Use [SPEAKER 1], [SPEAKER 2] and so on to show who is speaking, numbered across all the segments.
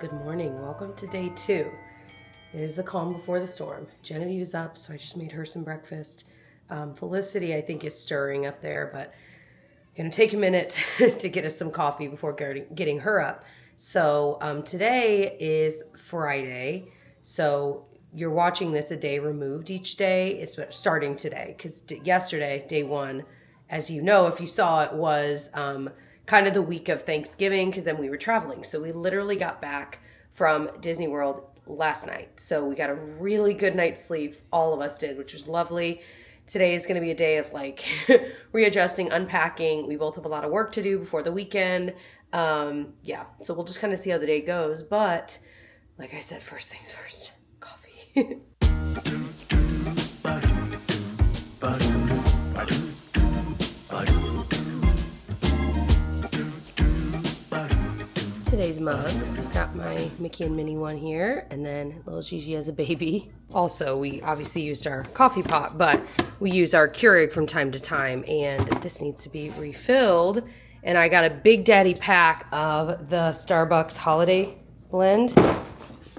[SPEAKER 1] Good morning. Welcome to day 2. It is the calm before the storm. Genevieve is up, so I just made her some breakfast. Felicity, I think, is stirring up there, but I'm going to take a minute to get us some coffee before getting her up. So today is Friday, so you're watching this a day removed each day. It's starting today, because yesterday, day 1, as you know, if you saw it, was kind of the week of Thanksgiving, because then we were traveling. So we literally got back from Disney World last night. So we got a really good night's sleep. All of us did, which was lovely. Today is going to be a day of readjusting, unpacking. We both have a lot of work to do before the weekend. So we'll just kind of see how the day goes. But like I said, first things first, coffee. Today's mugs. I've got my Mickey and Minnie one here, and then little Gigi as a baby. Also, we obviously used our coffee pot, but we use our Keurig from time to time, and this needs to be refilled. And I got a Big Daddy pack of the Starbucks Holiday Blend.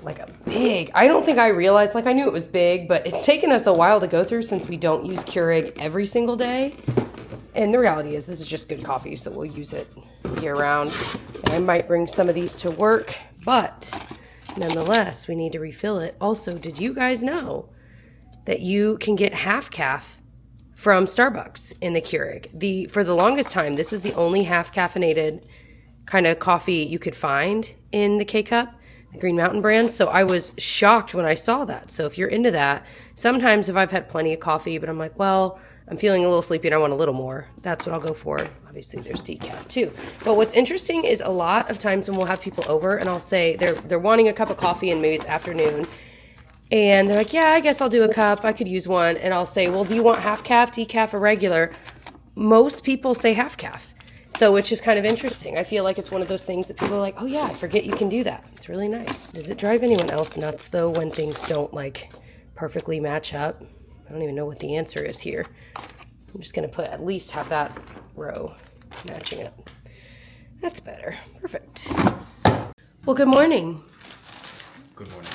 [SPEAKER 1] I don't think I realized, I knew it was big, but it's taken us a while to go through since we don't use Keurig every single day. And the reality is this is just good coffee, so we'll use it year round. And I might bring some of these to work, but nonetheless, we need to refill it. Also, did you guys know that you can get half calf from Starbucks in the Keurig? For the longest time, this was the only half caffeinated kind of coffee you could find in the K-Cup, the Green Mountain brand. So I was shocked when I saw that. So if you're into that, sometimes if I've had plenty of coffee, but I'm like, well, I'm feeling a little sleepy and I want a little more, that's what I'll go for. Obviously, there's decaf too. But what's interesting is a lot of times when we'll have people over and I'll say they're wanting a cup of coffee and maybe it's afternoon. And they're like, yeah, I guess I'll do a cup. I could use one. And I'll say, well, do you want half calf, decaf, or regular? Most people say half calf. So it's just kind of interesting. I feel like it's one of those things that people are like, oh yeah, I forget you can do that. It's really nice. Does it drive anyone else nuts though when things don't perfectly match up? I don't even know what the answer is here. I'm just going to at least have that row matching up. That's better. Perfect. Well, good morning.
[SPEAKER 2] Good morning.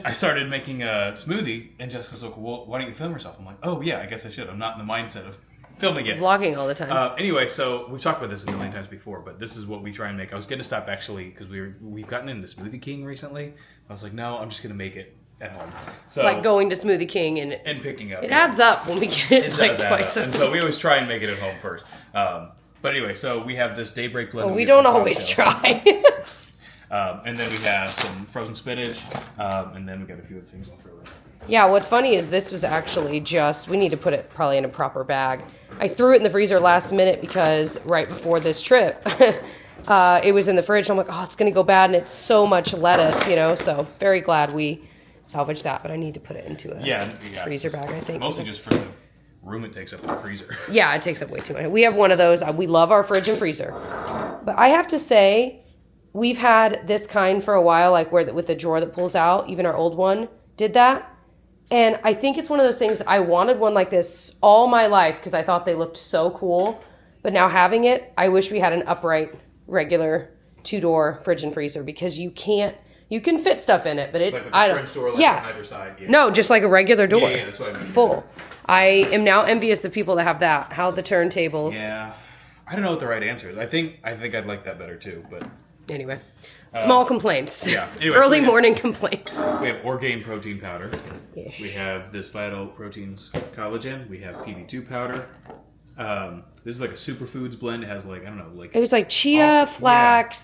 [SPEAKER 2] I started making a smoothie, and Jessica's like, well, why don't you film yourself? I'm like, oh, yeah, I guess I should. I'm not in the mindset of filming it.
[SPEAKER 1] Vlogging all the time.
[SPEAKER 2] Anyway, so we've talked about this a million times before, but this is what we try and make. I was going to stop, actually, because we've gotten into Smoothie King recently. I was like, no, I'm just going to make it at home. So
[SPEAKER 1] going to Smoothie King and
[SPEAKER 2] picking up.
[SPEAKER 1] It adds up when we get it twice.
[SPEAKER 2] And so we always try and make it at home first. But anyway, so we have this Daybreak blend.
[SPEAKER 1] Oh, we don't always try.
[SPEAKER 2] And then we have some frozen spinach, and then we got a few other things I'll throw in.
[SPEAKER 1] Yeah, what's funny is this was actually we need to put it probably in a proper bag. I threw it in the freezer last minute because right before this trip, it was in the fridge. I'm like, oh, it's going to go bad, and it's so much lettuce, so very glad we salvage that, but I need to put it into a freezer bag, I think.
[SPEAKER 2] Mostly just for the room it takes up in the freezer.
[SPEAKER 1] Yeah, it takes up way too much. We have one of those. We love our fridge and freezer. But I have to say, we've had this kind for a while, with the drawer that pulls out. Even our old one did that. And I think it's one of those things that I wanted one like this all my life because I thought they looked so cool. But now having it, I wish we had an upright, regular 2-door fridge and freezer because you can fit stuff in it, but
[SPEAKER 2] French door, on either side. Yeah.
[SPEAKER 1] No, just like a regular door.
[SPEAKER 2] Yeah, that's what I mean.
[SPEAKER 1] Full. I am now envious of people that have that. How the turntables.
[SPEAKER 2] Yeah. I don't know what the right answer is. I think I'd like that better too, but
[SPEAKER 1] anyway. Small complaints.
[SPEAKER 2] Yeah. Anyway,
[SPEAKER 1] Early morning complaints.
[SPEAKER 2] We have Orgain protein powder.
[SPEAKER 1] Ish.
[SPEAKER 2] We have this Vital Proteins collagen. We have PB2 powder. This is like a superfoods blend. It has
[SPEAKER 1] it was chia, flax,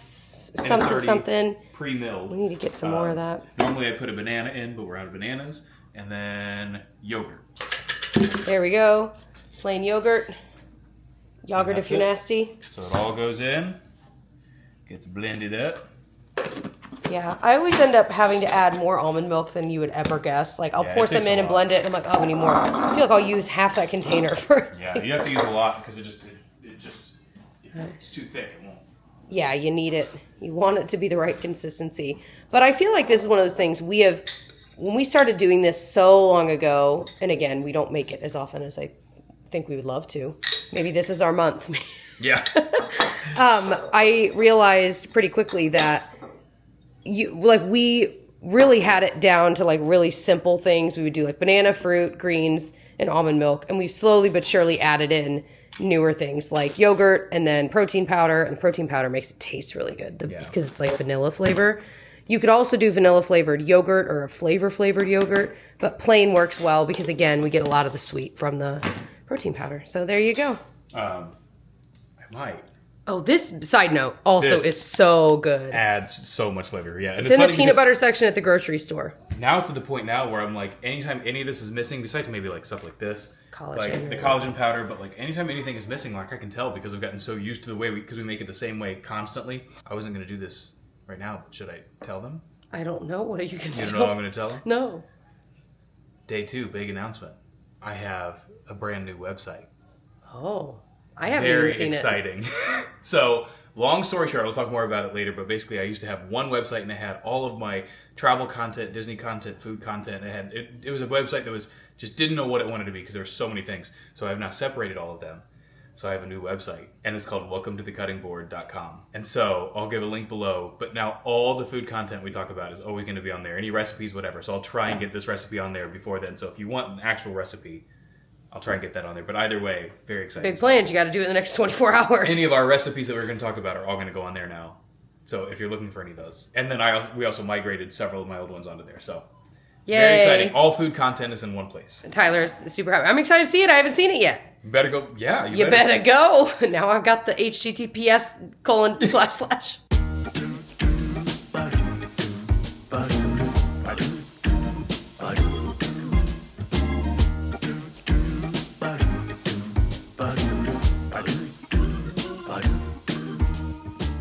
[SPEAKER 1] something.
[SPEAKER 2] Pre-milled.
[SPEAKER 1] We need to get some more of that.
[SPEAKER 2] Normally I'd put a banana in, but we're out of bananas. And then yogurt.
[SPEAKER 1] There we go. Plain yogurt. Yogurt if you're nasty.
[SPEAKER 2] So it all goes in. Gets blended up.
[SPEAKER 1] Yeah, I always end up having to add more almond milk than you would ever guess. I'll pour some in and blend it, and I'm like, oh, we need more. I feel like I'll use half that container for.
[SPEAKER 2] Yeah, you have to use a lot because it's too thick. It won't.
[SPEAKER 1] Yeah, you need it. You want it to be the right consistency. But I feel like this is one of those things when we started doing this so long ago, and again, we don't make it as often as I think we would love to. Maybe this is our month.
[SPEAKER 2] Yeah.
[SPEAKER 1] I realized pretty quickly that we really had it down to like really simple things. We would do like banana, fruit, greens, and almond milk. And we slowly but surely added in newer things like yogurt and then protein powder. And protein powder makes it taste really good because it's like vanilla flavor. You could also do vanilla flavored yogurt or a flavored yogurt, but plain works well because again, we get a lot of the sweet from the protein powder. So there you go.
[SPEAKER 2] I might.
[SPEAKER 1] Oh, this side note also is so good.
[SPEAKER 2] Adds so much flavor, yeah. And
[SPEAKER 1] it's in the peanut butter section at the grocery store.
[SPEAKER 2] Now it's to the point now where I'm like, anytime any of this is missing, besides maybe like stuff like this,
[SPEAKER 1] collagen,
[SPEAKER 2] like the collagen powder, but like anytime anything is missing, like I can tell because I've gotten so used to the way because we make it the same way constantly. I wasn't going to do this right now, but should I tell them?
[SPEAKER 1] I don't know. What are you going to tell them?
[SPEAKER 2] You don't know what I'm going to tell them?
[SPEAKER 1] No.
[SPEAKER 2] Day 2, big announcement. I have a brand new website.
[SPEAKER 1] Oh, I haven't even seen it.
[SPEAKER 2] Very exciting. So, long story short, I'll talk more about it later, but basically I used to have one website and it had all of my travel content, Disney content, food content. It was a website that was just didn't know what it wanted to be because there were so many things. So I've now separated all of them. So I have a new website and it's called welcometothe.cuttingboard.com. And so I'll give a link below, but now all the food content we talk about is always going to be on there. Any recipes, whatever. So I'll try and get this recipe on there before then. So if you want an actual recipe, I'll try and get that on there. But either way, very exciting.
[SPEAKER 1] Big plans. You got to do it in the next 24 hours.
[SPEAKER 2] Any of our recipes that we're going to talk about are all going to go on there now. So if you're looking for any of those. And then we also migrated several of my old ones onto there. So
[SPEAKER 1] yay.
[SPEAKER 2] Very exciting. All food content is in one place.
[SPEAKER 1] Tyler's super happy. I'm excited to see it. I haven't seen it yet.
[SPEAKER 2] You better go. Yeah,
[SPEAKER 1] you better go. Now I've got the HTTPS://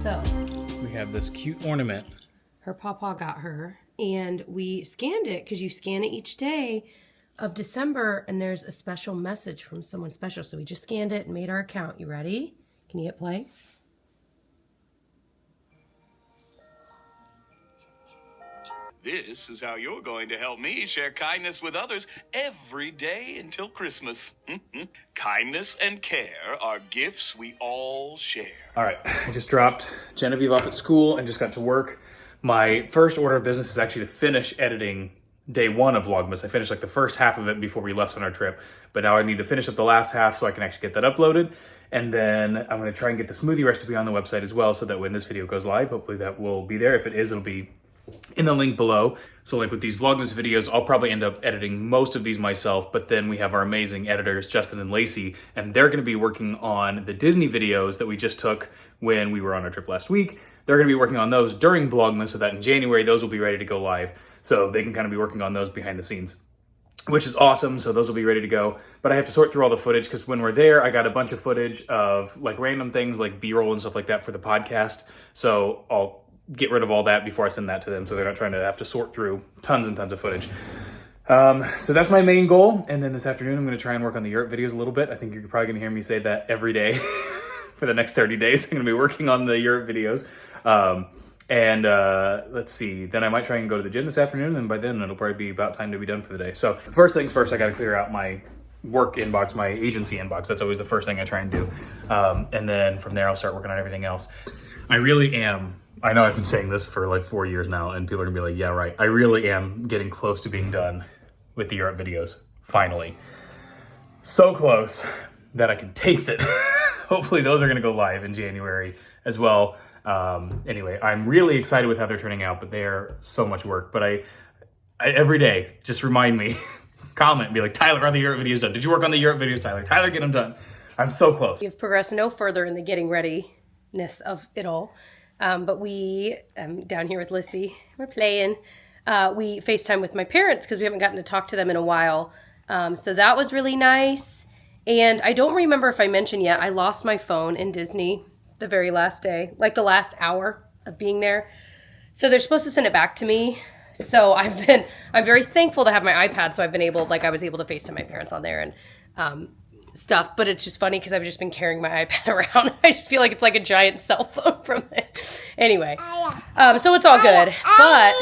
[SPEAKER 1] So
[SPEAKER 2] we have this cute ornament.
[SPEAKER 1] Her papa got her, and we scanned it because you scan it each day of December, and there's a special message from someone special. So we just scanned it and made our account. You ready? Can you hit play?
[SPEAKER 3] This is how you're going to help me share kindness with others every day until Christmas. Kindness and care are gifts we all share.
[SPEAKER 2] All right, I just dropped Genevieve off at school and just got to work. My first order of business is actually to finish editing day 1 of Vlogmas. I finished like the first half of it before we left on our trip, but now I need to finish up the last half so I can actually get that uploaded. And then I'm going to try and get the smoothie recipe on the website as well so that when this video goes live, hopefully that will be there. If it is, it'll be in the link below. So like with these Vlogmas videos, I'll probably end up editing most of these myself, but then we have our amazing editors, Justin and Lacey, and they're going to be working on the Disney videos that we just took when we were on our trip last week. They're going to be working on those during Vlogmas so that in January, those will be ready to go live. So they can kind of be working on those behind the scenes, which is awesome. So those will be ready to go. But I have to sort through all the footage because when we're there, I got a bunch of footage of like random things like B-roll and stuff like that for the podcast. So I'll get rid of all that before I send that to them so they're not trying to have to sort through tons and tons of footage. So that's my main goal. And then this afternoon, I'm going to try and work on the Europe videos a little bit. I think you're probably going to hear me say that every day for the next 30 days. I'm going to be working on the Europe videos. Let's see, then I might try and go to the gym this afternoon, and by then it'll probably be about time to be done for the day. So first things first, I got to clear out my work inbox, my agency inbox. That's always the first thing I try and do. And then from there, I'll start working on everything else. I really am. I know I've been saying this for like 4 years now, and people are gonna be like, yeah, right. I really am getting close to being done with the Europe videos, finally. So close that I can taste it. Hopefully those are gonna go live in January as well. Anyway, I'm really excited with how they're turning out, but they are so much work. But I every day, just remind me, comment, be like, Tyler, are the Europe videos done? Did you work on the Europe videos, Tyler? Tyler, get them done. I'm so close.
[SPEAKER 1] We've progressed no further in the getting readiness of it all. But we, down here with Lissy, we're playing. We FaceTime with my parents because we haven't gotten to talk to them in a while. So that was really nice. And I don't remember if I mentioned yet, I lost my phone in Disney the very last day, like the last hour of being there. So they're supposed to send it back to me. So I'm very thankful to have my iPad. So I've been able, I was able to FaceTime my parents on there and stuff. But it's just funny because I've just been carrying my iPad around. I just feel like it's like a giant cell phone from it. Anyway, so it's all good. But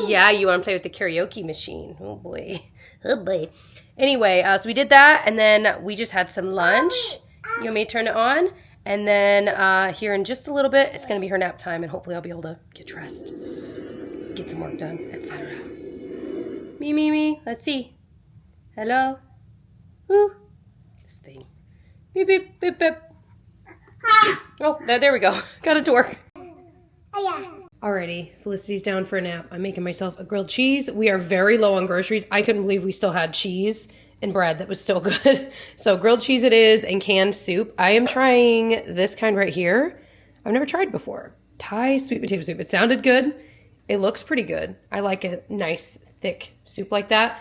[SPEAKER 1] yeah, you want to play with the karaoke machine. Oh boy. Oh boy. Anyway, so we did that. And then we just had some lunch. You want me to turn it on? And then here in just a little bit, it's going to be her nap time, and hopefully I'll be able to get dressed. get some work done, etc. Me. Let's see. Hello? Ooh. This thing. Beep, beep, beep, beep. Oh, there we go. Got it to work. Alrighty, Felicity's down for a nap. I'm making myself a grilled cheese. We are very low on groceries. I couldn't believe we still had cheese and bread that was still good. So grilled cheese it is, and canned soup. I am trying this kind right here. I've never tried before. Thai sweet potato soup. It sounded good. It looks pretty good. I like a nice thick soup like that.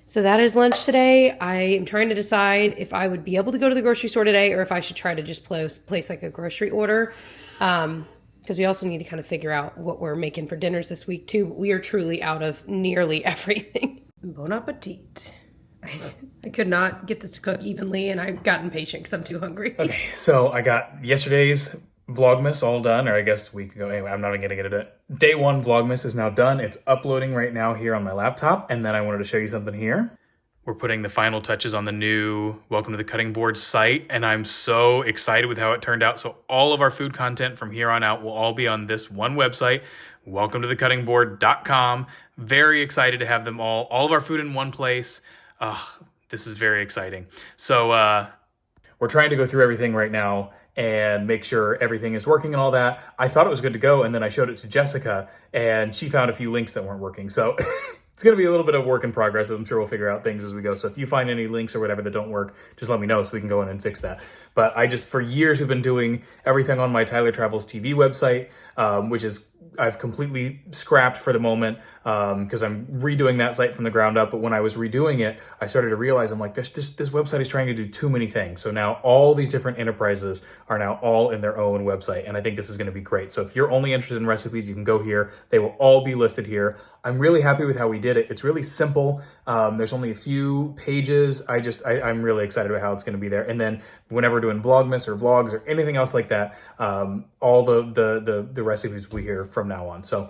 [SPEAKER 1] So that is lunch today. I am trying to decide if I would be able to go to the grocery store today or if I should try to just place like a grocery order. Because we also need to kind of figure out what we're making for dinners this week too. We are truly out of nearly everything. Bon appetit. I could not get this to cook evenly, and I've gotten impatient because I'm too hungry.
[SPEAKER 2] Okay, so I got yesterday's Vlogmas all done, or I guess a week ago. Anyway, I'm not even going to get into it. Day 1 Vlogmas is now done. It's uploading right now here on my laptop, and then I wanted to show you something here. We're putting the final touches on the new Welcome to the Cutting Board site, and I'm so excited with how it turned out. So all of our food content from here on out will all be on this one website, welcometothe.cuttingboard.com. Very excited to have them all of our food in one place. This is very exciting. So we're trying to go through everything right now and make sure everything is working and all that. I thought it was good to go, and then I showed it to Jessica, and she found a few links that weren't working. So it's going to be a little bit of work in progress. I'm sure we'll figure out things as we go. So if you find any links or whatever that don't work, just let me know so we can go in and fix that. But for years, we've been doing everything on my Tyler Travels TV website, which is I've completely scrapped for the moment because I'm redoing that site from the ground up. But when I was redoing it, I started to realize I'm like, this website is trying to do too many things. So now all these different enterprises are now all in their own website. And I think this is going to be great. So if you're only interested in recipes, you can go here. They will all be listed here. I'm really happy with how we did it. It's really simple. There's only a few pages. I'm really excited about how it's going to be there. And then whenever we're doing Vlogmas or vlogs or anything else like that, all the recipes we hear from now on. So,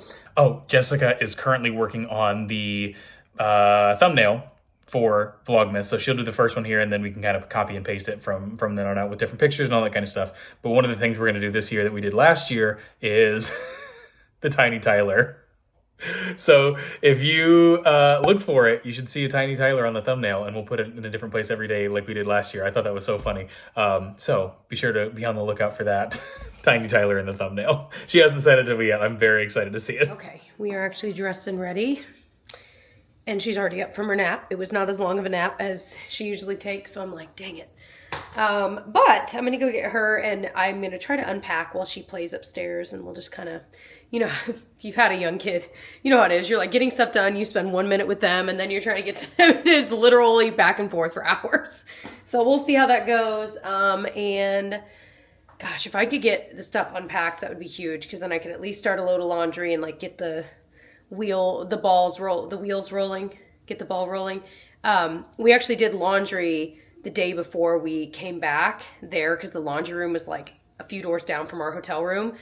[SPEAKER 2] Jessica is currently working on the thumbnail for Vlogmas. So she'll do the first one here, and then we can kind of copy and paste it from then on out with different pictures and all that kind of stuff. But one of the things we're going to do this year that we did last year is the Tiny Tyler. So if you look for it, you should see a Tiny Tyler on the thumbnail, and we'll put it in a different place every day like we did last year. I thought that was so funny. So be sure to be on the lookout for that Tiny Tyler in the thumbnail. She hasn't sent it to me yet. I'm very excited to see it.
[SPEAKER 1] Okay, we are actually dressed and ready, and she's already up from her nap. It was not as long of a nap as she usually takes, so I'm like, dang it. But I'm gonna go get her, and I'm gonna try to unpack while she plays upstairs, and we'll just kind of, if you've had a young kid, you know how it is. You're like getting stuff done, you spend 1 minute with them, and then you're trying to get to them. It is literally back and forth for hours. So we'll see how that goes. And gosh, if I could get the stuff unpacked, that would be huge, because then I could at least start a load of laundry and like get the wheels rolling, get the ball rolling. We actually did laundry the day before we came back there, because the laundry room was like a few doors down from our hotel room.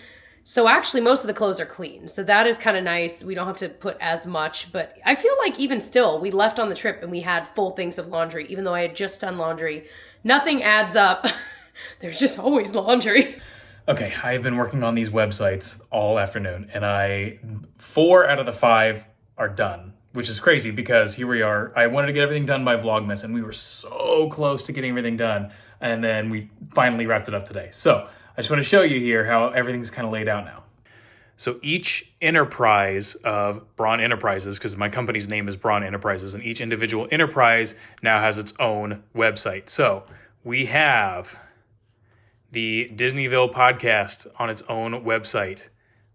[SPEAKER 1] So actually most of the clothes are clean. So that is kind of nice. We don't have to put as much, but I feel like even still, we left on the trip and we had full things of laundry, even though I had just done laundry. Nothing adds up. There's just always laundry.
[SPEAKER 2] Okay, I've been working on these websites all afternoon, and 4 out of the 5 are done, which is crazy because here we are. I wanted to get everything done by Vlogmas, and we were so close to getting everything done, and then we finally wrapped it up today. So I just want to show you here how everything's kind of laid out now. So each enterprise of Braun Enterprises, because my company's name is Braun Enterprises, and each individual enterprise now has its own website. So we have the Disneyville Podcast on its own website.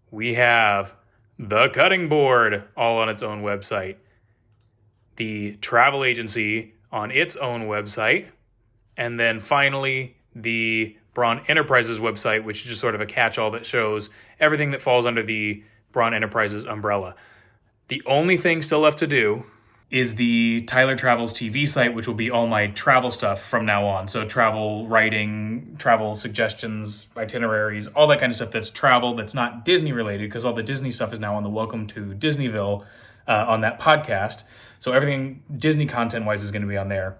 [SPEAKER 2] We have the Cutting Board all on its own website. The travel agency on its own website. And then finally, the Braun Enterprises website, which is just sort of a catch-all that shows everything that falls under the Braun Enterprises umbrella. The only thing still left to do is the Tyler Travels TV site, which will be all my travel stuff from now on. So travel writing, travel suggestions, itineraries, all that kind of stuff that's travel, that's not Disney related, because all the Disney stuff is now on the Welcome to Disneyville on that podcast. So everything Disney content-wise is going to be on there.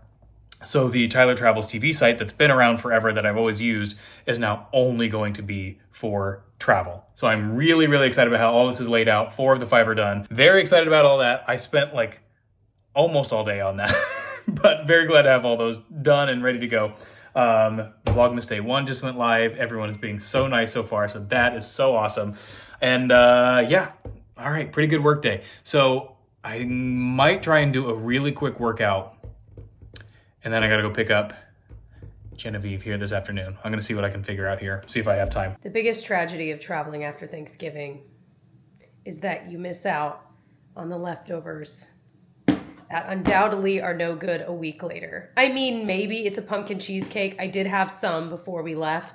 [SPEAKER 2] So the Tyler Travels TV site that's been around forever that I've always used is now only going to be for travel. So I'm really, really excited about how all this is laid out. 4 of the 5 are done. Very excited about all that. I spent like almost all day on that, but very glad to have all those done and ready to go. Vlogmas Day 1 just went live. Everyone is being so nice so far. So that is so awesome. And yeah, all right, pretty good work day. So I might try and do a really quick workout. And then I got to go pick up Genevieve here this afternoon. I'm going to see what I can figure out here, see if I have time.
[SPEAKER 1] The biggest tragedy of traveling after Thanksgiving is that you miss out on the leftovers that undoubtedly are no good a week later. I mean, maybe it's a pumpkin cheesecake. I did have some before we left,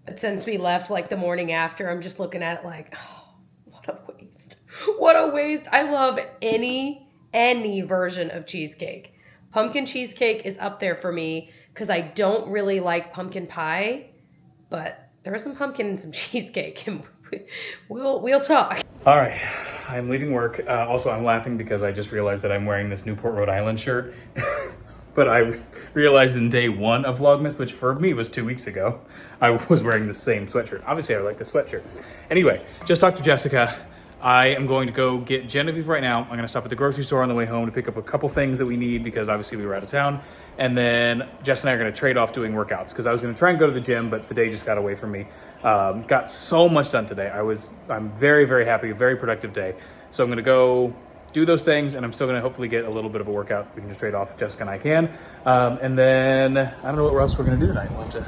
[SPEAKER 1] but since we left like the morning after, I'm just looking at it like, oh, what a waste. What a waste. I love any version of cheesecake. Pumpkin cheesecake is up there for me because I don't really like pumpkin pie, but there's some pumpkin and some cheesecake, and we'll talk.
[SPEAKER 2] All right, I'm leaving work. Also, I'm laughing because I just realized that I'm wearing this Newport, Rhode Island shirt. But I realized in day 1 of Vlogmas, which for me was 2 weeks ago, I was wearing the same sweatshirt. Obviously, I like the sweatshirt. Anyway, just talked to Jessica. I am going to go get Genevieve right now. I'm going to stop at the grocery store on the way home to pick up a couple things that we need because obviously we were out of town. And then Jess and I are going to trade off doing workouts because I was going to try and go to the gym, but the day just got away from me. Got so much done today. I'm very, very happy, a very productive day. So I'm going to go do those things, and I'm still going to hopefully get a little bit of a workout. We can just trade off, Jessica and I can. And then I don't know what else we're going to do tonight. We'll have to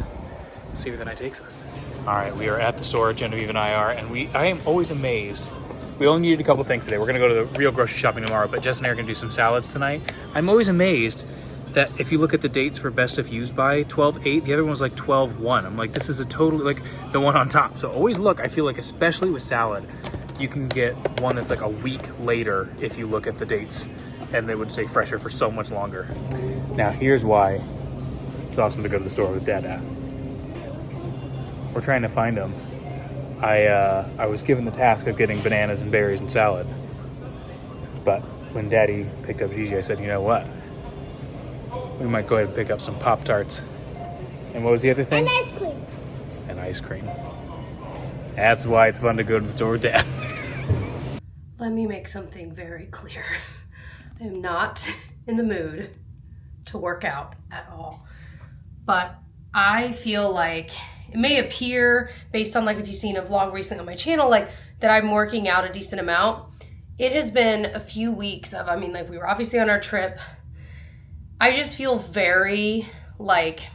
[SPEAKER 2] see where the night takes us. All right, we are at the store, Genevieve and I are, and I am always amazed. We only needed a couple things today. We're going to go to the real grocery shopping tomorrow, but Jess and I are going to do some salads tonight. I'm always amazed that if you look at the dates for best of used by 12/8, the other one was like 12/1. I'm like, this is a totally like the one on top. So always look, I feel like, especially with salad, you can get one that's like a week later if you look at the dates, and they would stay fresher for so much longer. Now, here's why it's awesome to go to the store with Dada. We're trying to find them. I was given the task of getting bananas and berries and salad. But when Daddy picked up Gigi, I said, you know what? We might go ahead and pick up some Pop-Tarts. And what was the other thing?
[SPEAKER 4] And ice cream.
[SPEAKER 2] And ice cream. That's why it's fun to go to the store with Dad.
[SPEAKER 1] Let me make something very clear. I am not in the mood to work out at all. But I feel like it may appear, based on like if you've seen a vlog recently on my channel, like that I'm working out a decent amount. It has been a few weeks of, like we were obviously on our trip. I just feel very like,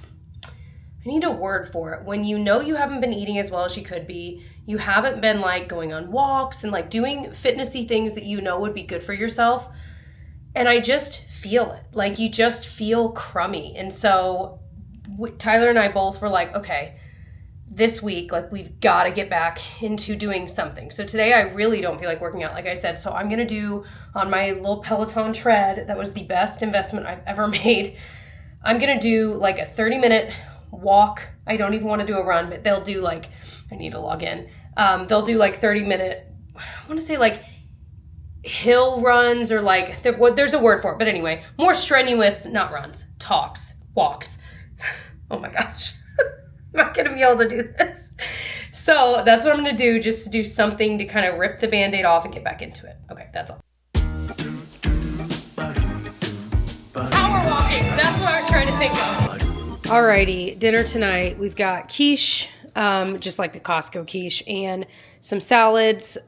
[SPEAKER 1] I need a word for it. When you know you haven't been eating as well as you could be, you haven't been like going on walks and like doing fitnessy things that you know would be good for yourself. And I just feel it. Like you just feel crummy. And so Tyler and I both were like, okay, this week, like we've got to get back into doing something. So today I really don't feel like working out, like I said. So I'm going to do on my little Peloton tread. That was the best investment I've ever made. I'm going to do like a 30-minute walk. I don't even want to do a run, but they'll do like, I need to log in. They'll do like 30-minute, I want to say like hill runs or like, there's a word for it. But anyway, more strenuous, not runs, walks. Oh my gosh. I'm not going to be able to do this. So that's what I'm going to do, just to do something to kind of rip the Band-Aid off and get back into it. Okay, that's all. Power walking. That's what I was trying to think of. Alrighty, dinner tonight. We've got quiche, just like the Costco quiche, and some salads.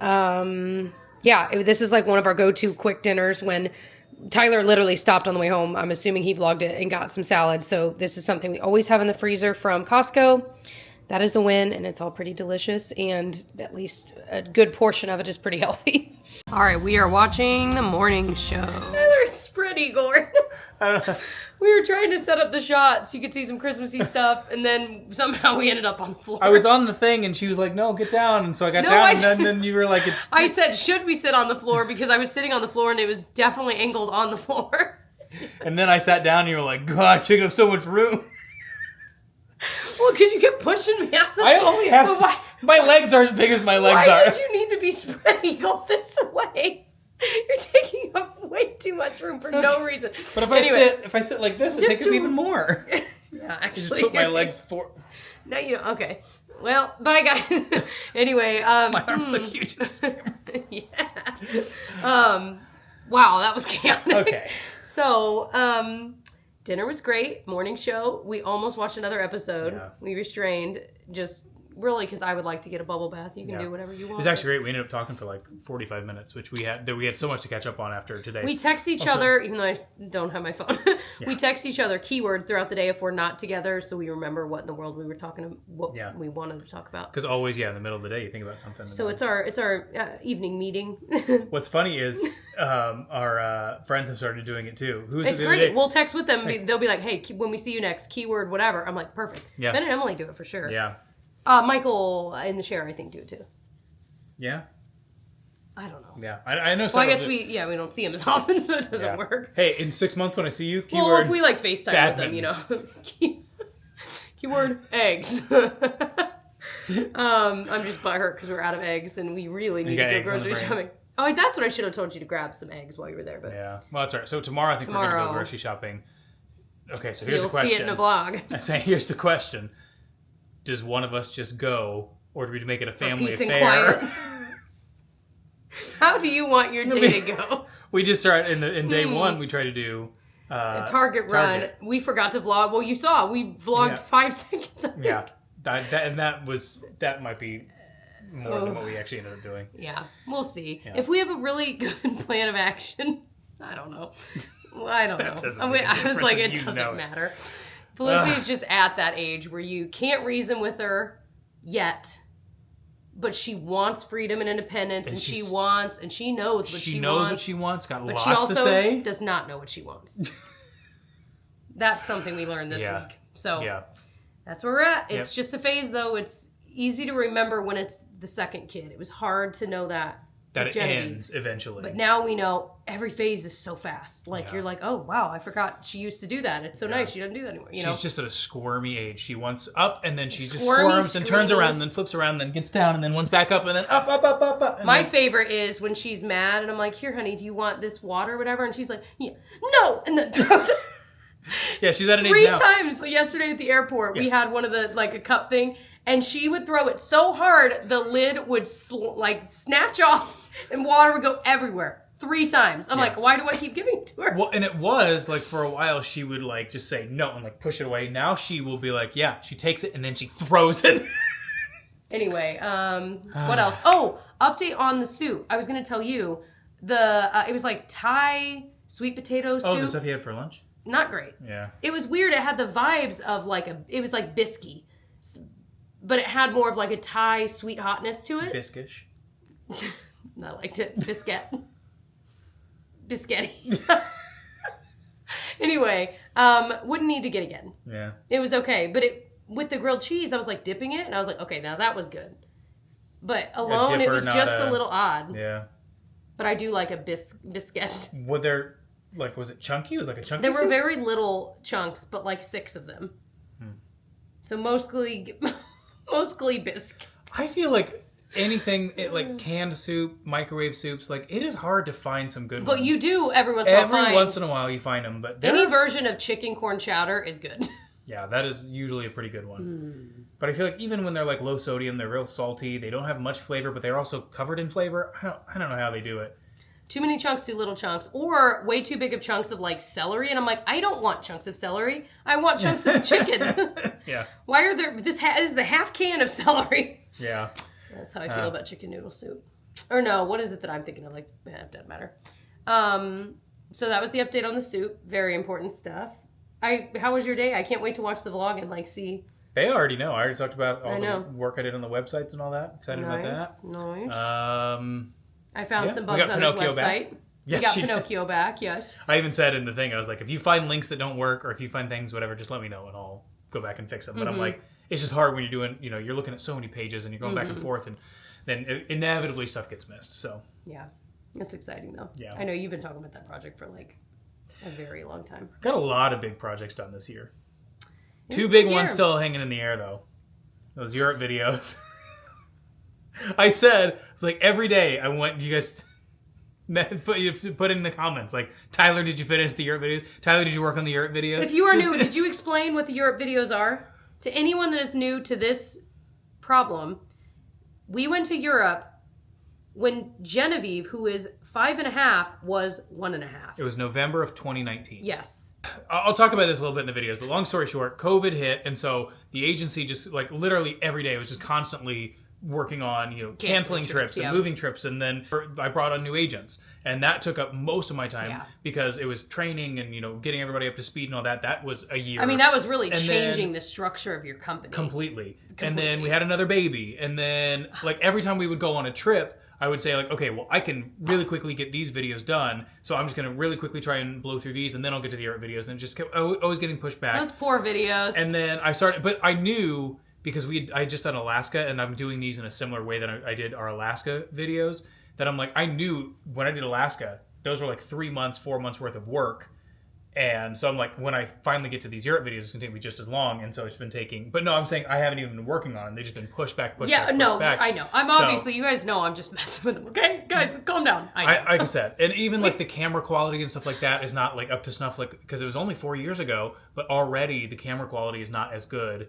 [SPEAKER 1] This is like one of our go-to quick dinners when Tyler literally stopped on the way home. I'm assuming he vlogged it and got some salad. So this is something we always have in the freezer from Costco. That is a win, and it's all pretty delicious, and at least a good portion of it is pretty healthy. All right, we are watching the morning show. Tyler's spread eagle. We were trying to set up the shot so you could see some Christmassy stuff, and then somehow we ended up on the floor.
[SPEAKER 2] I was on the thing, and she was like, no, get down. And so I got down, and then you were like, it's...
[SPEAKER 1] I said, should we sit on the floor? Because I was sitting on the floor, and it was definitely angled on the floor.
[SPEAKER 2] And then I sat down, and you were like, gosh, taking up so much room.
[SPEAKER 1] Well, because you kept pushing me out.
[SPEAKER 2] I only have... My legs are as big as my legs are.
[SPEAKER 1] Why did you need to be spread eagle this way? You're taking up way too much room for no reason.
[SPEAKER 2] But if I sit like this, it takes up even more.
[SPEAKER 1] Yeah,
[SPEAKER 2] I just
[SPEAKER 1] actually.
[SPEAKER 2] put my legs forward.
[SPEAKER 1] No, you don't. Okay. Well, bye, guys. Anyway.
[SPEAKER 2] My arms look huge in this camera.
[SPEAKER 1] Yeah. Wow, that was chaotic.
[SPEAKER 2] Okay.
[SPEAKER 1] So, dinner was great. Morning show. We almost watched another episode.
[SPEAKER 2] Yeah.
[SPEAKER 1] We restrained. Just really because I would like to get a bubble bath. You can do whatever you want.
[SPEAKER 2] It was actually great. We ended up talking for like 45 minutes, which we had so much to catch up on after today.
[SPEAKER 1] We text each other, even though I don't have my phone. We text each other keywords throughout the day if we're not together, so we remember what in the world we were talking about, what we wanted to talk about.
[SPEAKER 2] Because always, in the middle of the day, you think about something.
[SPEAKER 1] So it's our evening meeting.
[SPEAKER 2] What's funny is our friends have started doing it too.
[SPEAKER 1] It's great. We'll text with them. They'll be like, "Hey, when we see you next, keyword whatever." I'm like, "Perfect."
[SPEAKER 2] Yeah.
[SPEAKER 1] Ben and Emily do it for sure.
[SPEAKER 2] Yeah.
[SPEAKER 1] Michael in the share, I think, do it too.
[SPEAKER 2] Yeah.
[SPEAKER 1] I don't know.
[SPEAKER 2] Yeah, I know.
[SPEAKER 1] Well, I guess we don't see him as often, so it doesn't work.
[SPEAKER 2] Hey, in 6 months when I see you, keyword.
[SPEAKER 1] Well, if we like FaceTime
[SPEAKER 2] badminton.
[SPEAKER 1] with them, keyword eggs. I'm just butthurt because we're out of eggs and we really need to go grocery shopping. Oh, that's what I should have told you to grab some eggs while you were there. But
[SPEAKER 2] yeah, well, that's all right. So tomorrow I think we're going to go grocery shopping. Okay, so here's the question.
[SPEAKER 1] You'll see it in a vlog.
[SPEAKER 2] I say, here's the question: does one of us just go, or do we make it a family
[SPEAKER 1] peace
[SPEAKER 2] affair?
[SPEAKER 1] And quiet. How do you want your day to go?
[SPEAKER 2] We just started in day one. We tried to do
[SPEAKER 1] a Target run. We forgot to vlog. Well, you saw we vlogged 5 seconds.
[SPEAKER 2] Yeah, that might be more than what we actually ended up doing.
[SPEAKER 1] Yeah, we'll see. Yeah. If we have a really good plan of action, I don't know. I don't know. I was like, it doesn't matter. Felicity's just at that age where you can't reason with her yet, but she wants freedom and independence, and she knows what she wants.
[SPEAKER 2] She knows what she wants. Got
[SPEAKER 1] but
[SPEAKER 2] lots
[SPEAKER 1] she also
[SPEAKER 2] to say.
[SPEAKER 1] Does not know what she wants. That's something we learned this week. So that's where we're at. It's just a phase, though. It's easy to remember when it's the second kid. It was hard to know that
[SPEAKER 2] it ends eventually.
[SPEAKER 1] But now we know every phase is so fast. Like you're like, oh wow, I forgot she used to do that. It's so nice. She doesn't do that anymore. You know?
[SPEAKER 2] She's just at a squirmy age. She wants up and then she just squirms and turns around and then flips around and then gets down and then one's back up and then up.
[SPEAKER 1] My favorite is when she's mad and I'm like, here, honey, do you want this water or whatever? And she's like, yeah, no, and then throws it.
[SPEAKER 2] Yeah, she's at an age now.
[SPEAKER 1] 3 times yesterday at the airport. We had one of the like a cup thing, and she would throw it so hard the lid would snatch off. And water would go everywhere. 3 times. I'm like, why do I keep giving it to her?
[SPEAKER 2] Well, and it was like for a while she would like just say no and like push it away. Now she will be like, yeah, she takes it and then she throws it.
[SPEAKER 1] Anyway, what else? Oh, update on the soup. I was gonna tell you it was like Thai sweet potato soup.
[SPEAKER 2] Oh, the stuff you had for lunch?
[SPEAKER 1] Not great.
[SPEAKER 2] Yeah.
[SPEAKER 1] It was weird. It had the vibes of it was like biscuity, but it had more of like a Thai sweet hotness to it.
[SPEAKER 2] Bisquish.
[SPEAKER 1] I liked it. Biscuity. Anyway, wouldn't need to get again.
[SPEAKER 2] Yeah.
[SPEAKER 1] It was okay. But with the grilled cheese, I was like dipping it, and I was like, okay, now that was good. But alone, it was just a little odd.
[SPEAKER 2] Yeah.
[SPEAKER 1] But I do like a biscuit.
[SPEAKER 2] Was it chunky? It was like a chunky
[SPEAKER 1] There were
[SPEAKER 2] soup?
[SPEAKER 1] very little chunks, but like 6 of them. So mostly biscuit.
[SPEAKER 2] I feel like anything like canned soup, microwave soups, like it is hard to find some good ones.
[SPEAKER 1] But you do every once in a while
[SPEAKER 2] Every once in a while you find them, but
[SPEAKER 1] any version of chicken corn chowder is good.
[SPEAKER 2] Yeah, that is usually a pretty good one. But I feel like even when they're like low sodium, they're real salty. They don't have much flavor, but they're also covered in flavor. I don't know how they do it.
[SPEAKER 1] Too many chunks, too little chunks, or way too big of chunks of like celery, and I'm like, I don't want chunks of celery. I want chunks of chicken.
[SPEAKER 2] Yeah.
[SPEAKER 1] Why are there? This is a half can of celery.
[SPEAKER 2] Yeah.
[SPEAKER 1] That's how I feel about chicken noodle soup. Or no, what is it that I'm thinking of? Like, it doesn't matter. So that was the update on the soup. Very important stuff. How was your day? I can't wait to watch the vlog and like see.
[SPEAKER 2] They already know. I already talked about all the work I did on the websites and all that. Excited about that.
[SPEAKER 1] Nice. I found some bugs on
[SPEAKER 2] Pinocchio
[SPEAKER 1] his website.
[SPEAKER 2] Yeah,
[SPEAKER 1] we got Pinocchio back, yes.
[SPEAKER 2] I even said in the thing, I was like, if you find links that don't work or if you find things, whatever, just let me know and I'll go back and fix them. But I'm like, it's just hard when you're doing, you're looking at so many pages and you're going back and forth and then inevitably stuff gets missed. So
[SPEAKER 1] yeah, it's exciting though.
[SPEAKER 2] Yeah.
[SPEAKER 1] I know you've been talking about that project for like a very long time.
[SPEAKER 2] Got a lot of big projects done this year. 2 big ones still hanging in the air though. Those Europe videos. I said, it's like every day I went, Put in the comments, like, Tyler, did you finish the Europe videos? Tyler, did you work on the Europe videos?
[SPEAKER 1] If you are new, did you explain what the Europe videos are? To anyone that is new to this problem, we went to Europe when Genevieve, who is 5.5, was 1.5.
[SPEAKER 2] It was November of 2019.
[SPEAKER 1] Yes.
[SPEAKER 2] I'll talk about this a little bit in the videos, but long story short, COVID hit, and so the agency just, like, literally every day was just constantly working on, canceling trips and moving trips, and then I brought on new agents, and that took up most of my time because it was training and getting everybody up to speed and all that. That was a year.
[SPEAKER 1] I mean, that was really changing the structure of your company
[SPEAKER 2] completely. And then we had another baby, and then like every time we would go on a trip, I would say, like, okay, well, I can really quickly get these videos done, so I'm just going to really quickly try and blow through these, and then I'll get to the art videos, and it just kept always getting pushed back.
[SPEAKER 1] Those poor videos.
[SPEAKER 2] And then I started, but I knew, because I had just done Alaska, and I'm doing these in a similar way that I did our Alaska videos, that I'm like, I knew when I did Alaska, those were like 3 months, 4 months worth of work. And so I'm like, when I finally get to these Europe videos, it's going to take me just as long. And so it's been taking, but no, I'm saying I haven't even been working on them. They've just been pushed back.
[SPEAKER 1] I know. I'm obviously, you guys know I'm just messing with them. Okay? Guys, calm down.
[SPEAKER 2] Like I said, and even like the camera quality and stuff like that is not like up to snuff, like, because it was only 4 years ago, but already the camera quality is not as good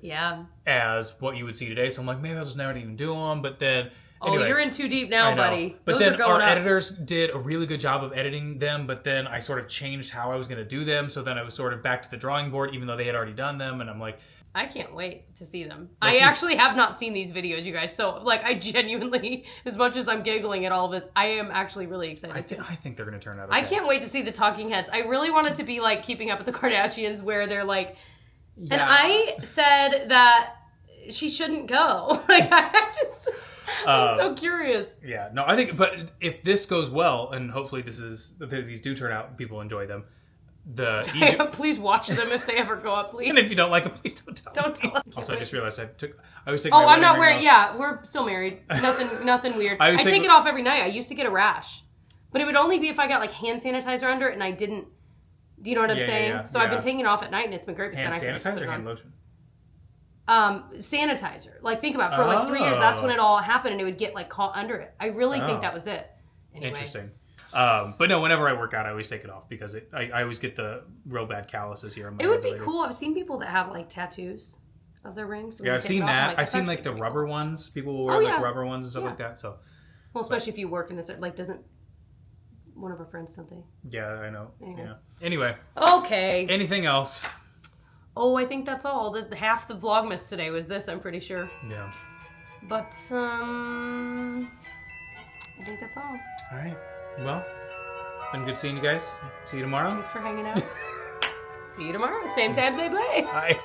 [SPEAKER 2] as what you would see today. So I'm like, maybe I'll just never even do them. But then, anyway,
[SPEAKER 1] you're in too deep now, buddy.
[SPEAKER 2] But
[SPEAKER 1] Those
[SPEAKER 2] then our editors did a really good job of editing them, but then I sort of changed how I was going to do them. So then I was sort of back to the drawing board, even though they had already done them. And I'm like,
[SPEAKER 1] I can't wait to see them. I actually have not seen these videos, you guys. So, like, I genuinely, as much as I'm giggling at all of this, I am actually really excited.
[SPEAKER 2] I think they're going to turn out okay.
[SPEAKER 1] I can't wait to see the talking heads. I really want it to be like Keeping Up with the Kardashians, where they're like, and I said that she shouldn't go. Like, I'm so curious.
[SPEAKER 2] Yeah, no, I think, but if this goes well, and hopefully these do turn out and people enjoy them,
[SPEAKER 1] please watch them if they ever go up, please.
[SPEAKER 2] And if you don't like them, please don't tell me. Also, I just realized I was taking.
[SPEAKER 1] Oh, I'm not wearing. Yeah, we're still married. Nothing weird. I take it off every night. I used to get a rash, but it would only be if I got like hand sanitizer under it, and I didn't. Do you know what I'm saying? Yeah. So I've been taking it off at night, and it's been great.
[SPEAKER 2] Hand sanitizer or hand lotion?
[SPEAKER 1] Sanitizer. Like, think about it. For like 3 years, that's when it all happened, and it would get like caught under it. I really think that was it. Anyway.
[SPEAKER 2] Interesting. But no, whenever I work out, I always take it off because I always get the real bad calluses here. On my
[SPEAKER 1] it would be cool. I've seen people that have like tattoos of their rings.
[SPEAKER 2] Yeah, I've seen that. I've seen like the rubber ones. People will wear like rubber ones and stuff like that. So,
[SPEAKER 1] well, especially if you work in this, like, doesn't one of our friends something?
[SPEAKER 2] Yeah, I know. Anyway.
[SPEAKER 1] Okay.
[SPEAKER 2] Anything else?
[SPEAKER 1] Oh, I think that's all. Half the Vlogmas today was this, I'm pretty sure.
[SPEAKER 2] Yeah.
[SPEAKER 1] But, I think that's all.
[SPEAKER 2] All right. Well, been good seeing you guys. See you tomorrow.
[SPEAKER 1] Thanks for hanging out. See you tomorrow. Same time, same place.
[SPEAKER 2] Bye.